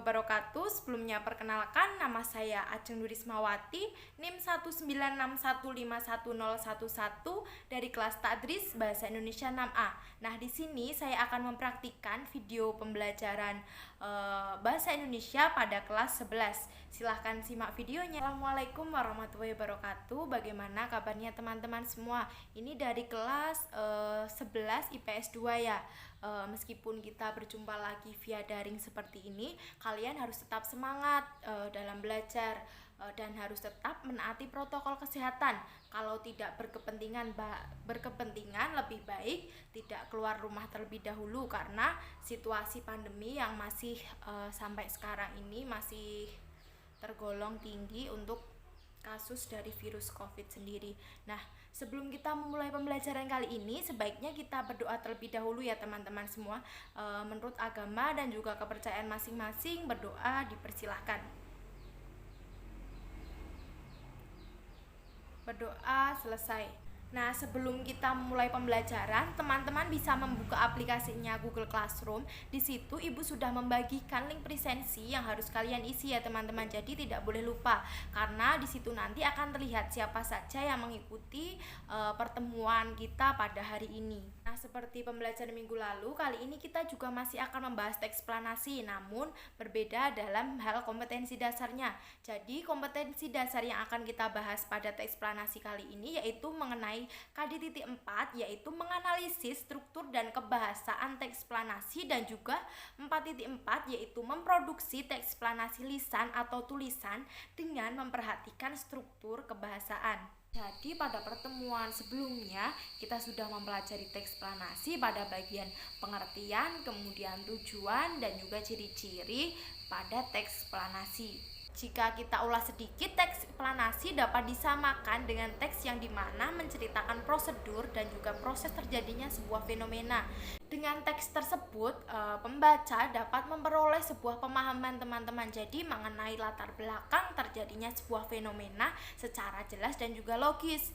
wabarakatuh. Sebelumnya perkenalkan, nama saya Ajeng Nurismawati, NIM 196151011 dari kelas Tadris Bahasa Indonesia 6A. Nah, di sini saya akan mempraktikkan video pembelajaran Bahasa Indonesia pada kelas 11. Silahkan simak videonya. Assalamualaikum warahmatullahi wabarakatuh. Bagaimana kabarnya teman-teman semua? Ini dari kelas 11 IPS 2 ya. Meskipun kita berjumpa lagi via daring seperti ini, kalian harus tetap semangat dalam belajar dan harus tetap menaati protokol kesehatan. Kalau tidak berkepentingan lebih baik tidak keluar rumah terlebih dahulu, karena situasi pandemi yang masih sampai sekarang ini masih tergolong tinggi untuk kasus dari virus COVID sendiri. Nah, sebelum kita memulai pembelajaran kali ini, sebaiknya kita berdoa terlebih dahulu ya teman-teman semua. Menurut agama dan juga kepercayaan masing-masing, berdoa dipersilahkan. Berdoa selesai. Nah, sebelum kita memulai pembelajaran, teman-teman bisa membuka aplikasinya Google Classroom. Di situ Ibu sudah membagikan link presensi yang harus kalian isi ya teman-teman. Jadi tidak boleh lupa, karena di situ nanti akan terlihat siapa saja yang mengikuti pertemuan kita pada hari ini. Nah, seperti pembelajaran minggu lalu, kali ini kita juga masih akan membahas teks eksplanasi, namun berbeda dalam hal kompetensi dasarnya. Jadi, kompetensi dasar yang akan kita bahas pada teks eksplanasi kali ini yaitu mengenai KD.4, yaitu menganalisis struktur dan kebahasaan teks eksplanasi, dan juga 4.4 yaitu memproduksi teks eksplanasi lisan atau tulisan dengan memperhatikan struktur kebahasaan. Jadi pada pertemuan sebelumnya kita sudah mempelajari teks eksplanasi pada bagian pengertian, kemudian tujuan, dan juga ciri-ciri pada teks eksplanasi. Jika kita ulas sedikit, teks eksplanasi dapat disamakan dengan teks yang dimana menceritakan prosedur dan juga proses terjadinya sebuah fenomena. Dengan teks tersebut, pembaca dapat memperoleh sebuah pemahaman teman-teman, jadi mengenai latar belakang terjadinya sebuah fenomena secara jelas dan juga logis.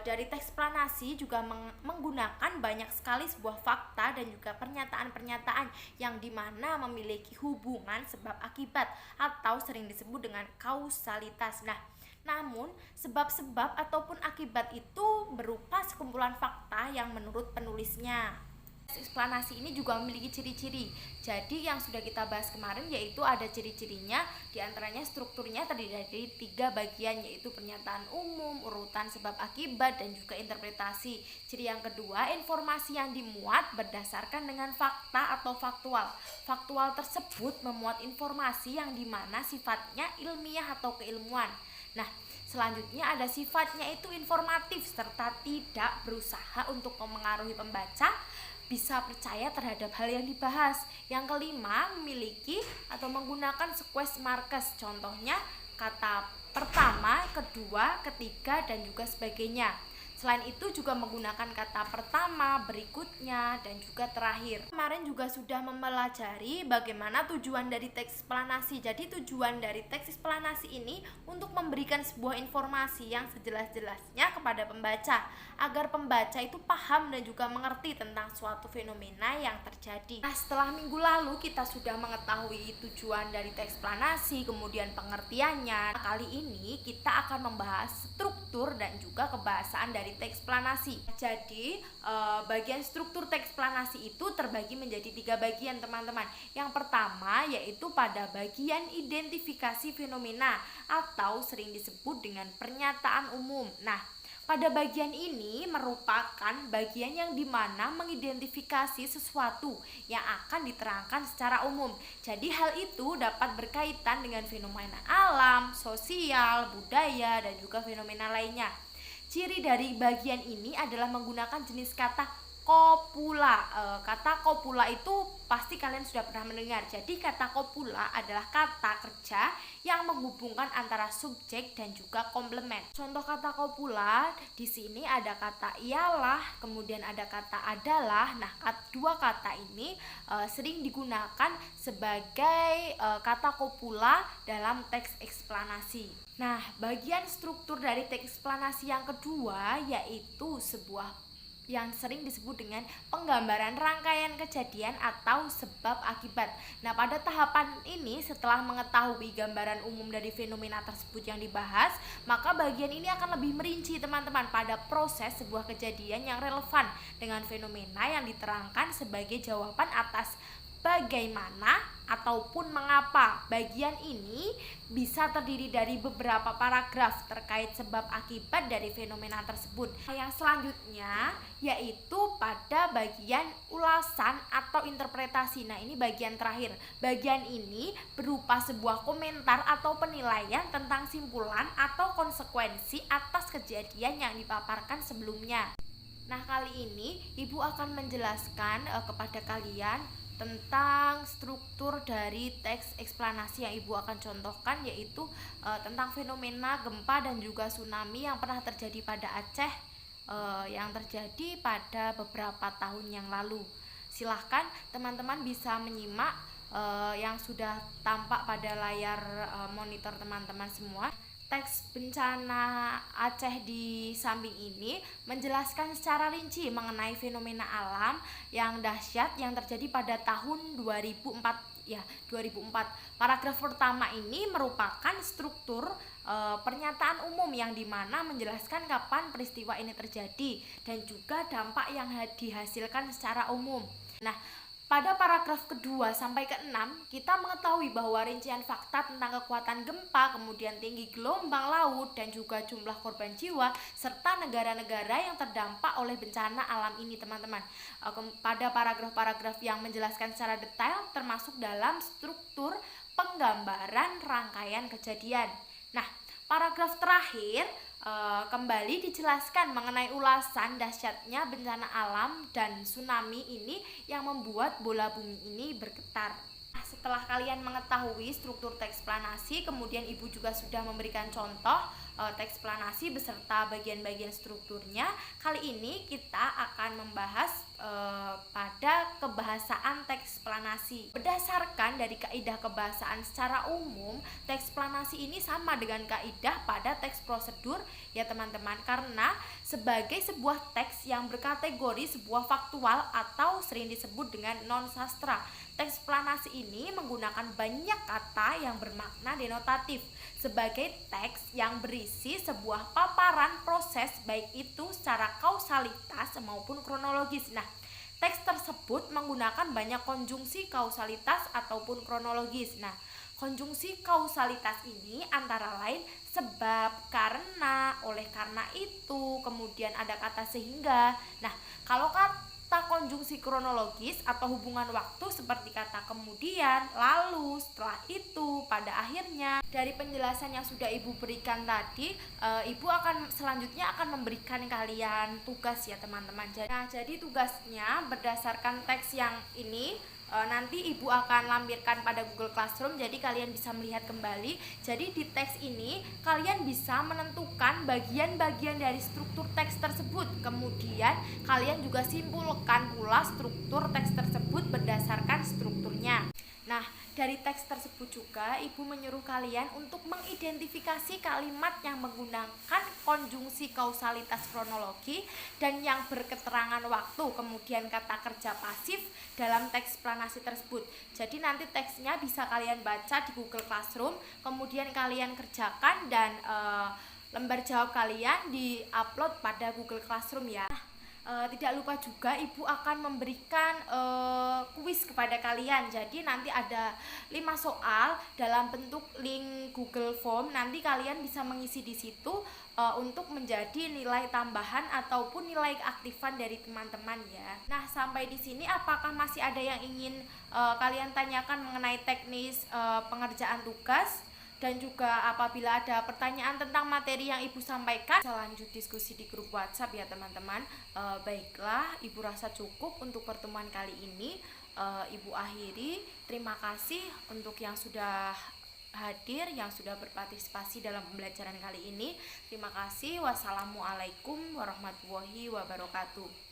Dari teks eksplanasi juga menggunakan banyak sekali sebuah fakta dan juga pernyataan-pernyataan yang dimana memiliki hubungan sebab akibat atau sering disebut dengan kausalitas. Namun sebab-sebab ataupun akibat itu berupa sekumpulan fakta yang menurut penulisnya. Eksplanasi ini juga memiliki ciri-ciri. Jadi yang sudah kita bahas kemarin yaitu ada ciri-cirinya, diantaranya strukturnya terdiri dari 3 bagian, yaitu pernyataan umum, urutan sebab akibat, dan juga interpretasi. Ciri yang kedua, informasi yang dimuat berdasarkan dengan fakta atau faktual. Faktual tersebut memuat informasi yang dimana sifatnya ilmiah atau keilmuan. Nah, selanjutnya ada sifatnya itu informatif serta tidak berusaha untuk memengaruhi pembaca, bisa percaya terhadap hal yang dibahas. Yang kelima, memiliki atau menggunakan sequence markers, contohnya kata pertama, kedua, ketiga, dan juga sebagainya. Selain itu juga menggunakan kata pertama, berikutnya, dan juga terakhir. Kemarin juga sudah mempelajari bagaimana tujuan dari teks eksplanasi. Jadi tujuan dari teks eksplanasi ini untuk memberikan sebuah informasi yang sejelas-jelasnya kepada pembaca, agar pembaca itu paham dan juga mengerti tentang suatu fenomena yang terjadi. Nah, setelah minggu lalu kita sudah mengetahui tujuan dari teks eksplanasi, kemudian pengertiannya. Kali ini kita akan membahas struktur dan juga kebahasaan dari teks eksplanasi. Jadi bagian struktur teks eksplanasi itu terbagi menjadi 3 bagian teman-teman. Yang pertama yaitu pada bagian identifikasi fenomena atau sering disebut dengan pernyataan umum. Nah, pada bagian ini merupakan bagian yang dimana mengidentifikasi sesuatu yang akan diterangkan secara umum. Jadi hal itu dapat berkaitan dengan fenomena alam, sosial, budaya, dan juga fenomena lainnya. Ciri dari bagian ini adalah menggunakan jenis kata kopula. Kata kopula itu pasti kalian sudah pernah mendengar. Jadi kata kopula adalah kata kerja yang menghubungkan antara subjek dan juga komplement. Contoh kata kopula di sini ada kata ialah, kemudian ada kata adalah. Nah, dua kata ini sering digunakan sebagai kata kopula dalam teks eksplanasi. Nah, bagian struktur dari teks eksplanasi yang kedua yaitu sebuah yang sering disebut dengan penggambaran rangkaian kejadian atau sebab akibat. Nah, pada tahapan ini setelah mengetahui gambaran umum dari fenomena tersebut yang dibahas, maka bagian ini akan lebih merinci teman-teman pada proses sebuah kejadian yang relevan dengan fenomena yang diterangkan sebagai jawaban atas bagaimana ataupun mengapa. Bagian ini bisa terdiri dari beberapa paragraf terkait sebab akibat dari fenomena tersebut. Yang selanjutnya yaitu pada bagian ulasan atau interpretasi. Nah, ini bagian terakhir. Bagian ini berupa sebuah komentar atau penilaian tentang simpulan atau konsekuensi atas kejadian yang dipaparkan sebelumnya. Nah, kali ini Ibu akan menjelaskan kepada kalian tentang struktur dari teks eksplanasi yang Ibu akan contohkan, yaitu tentang fenomena gempa dan juga tsunami yang pernah terjadi pada Aceh, yang terjadi pada beberapa tahun yang lalu. Silahkan teman-teman bisa menyimak yang sudah tampak pada layar monitor teman-teman semua. Teks bencana Aceh di samping ini menjelaskan secara rinci mengenai fenomena alam yang dahsyat yang terjadi pada tahun 2004. Paragraf pertama ini merupakan struktur pernyataan umum yang dimana menjelaskan kapan peristiwa ini terjadi dan juga dampak yang dihasilkan secara umum. Nah, pada paragraf kedua sampai ke-6 kita mengetahui bahwa rincian fakta tentang kekuatan gempa, kemudian tinggi gelombang laut dan juga jumlah korban jiwa serta negara-negara yang terdampak oleh bencana alam ini teman-teman. Pada paragraf-paragraf yang menjelaskan secara detail termasuk dalam struktur penggambaran rangkaian kejadian. Nah, paragraf terakhir kembali dijelaskan mengenai ulasan dahsyatnya bencana alam dan tsunami ini yang membuat bola bumi ini bergetar. Nah, setelah kalian mengetahui struktur teks eksplanasi, kemudian Ibu juga sudah memberikan contoh teks eksplanasi beserta bagian-bagian strukturnya. Kali ini kita akan membahas pada kebahasaan teks eksplanasi. Berdasarkan dari kaidah kebahasaan secara umum, teks eksplanasi ini sama dengan kaidah pada teks prosedur ya teman-teman, karena sebagai sebuah teks yang berkategori sebuah faktual atau sering disebut dengan non sastra. Teks eksplanasi ini menggunakan banyak kata yang bermakna denotatif sebagai teks yang berisi sebuah paparan proses baik itu secara kausalitas maupun kronologis. Nah, teks tersebut menggunakan banyak konjungsi kausalitas ataupun kronologis. Nah, konjungsi kausalitas ini antara lain sebab, karena, oleh karena itu, kemudian ada kata sehingga. Nah, kalau kata konjungsi kronologis atau hubungan waktu seperti kata kemudian, lalu, setelah itu, pada akhirnya. Dari penjelasan yang sudah Ibu berikan tadi, Ibu akan selanjutnya akan memberikan kalian tugas ya teman-teman. Nah, jadi tugasnya berdasarkan teks yang ini nanti Ibu akan lampirkan pada Google Classroom, jadi kalian bisa melihat kembali. Jadi di teks ini kalian bisa menentukan bagian-bagian dari struktur teks tersebut. Kemudian kalian juga simpulkan pula struktur teks tersebut berdasarkan strukturnya. Nah, dari teks tersebut juga Ibu menyuruh kalian untuk mengidentifikasi kalimat yang menggunakan konjungsi kausalitas kronologi dan yang berketerangan waktu, kemudian kata kerja pasif dalam teks eksplanasi tersebut. Jadi nanti teksnya bisa kalian baca di Google Classroom, kemudian kalian kerjakan dan lembar jawab kalian di-upload pada Google Classroom ya. Tidak lupa juga Ibu akan memberikan kuis kepada kalian. Jadi nanti ada 5 soal dalam bentuk link Google Form. Nanti kalian bisa mengisi di situ untuk menjadi nilai tambahan ataupun nilai keaktifan dari teman-teman ya. Nah, sampai di sini apakah masih ada yang ingin kalian tanyakan mengenai teknis pengerjaan tugas? Dan juga apabila ada pertanyaan tentang materi yang Ibu sampaikan, bisa lanjut diskusi di grup WhatsApp ya teman-teman. Baiklah, Ibu rasa cukup untuk pertemuan kali ini. Ibu akhiri. Terima kasih untuk yang sudah hadir, yang sudah berpartisipasi dalam pembelajaran kali ini. Terima kasih. Wassalamualaikum warahmatullahi wabarakatuh.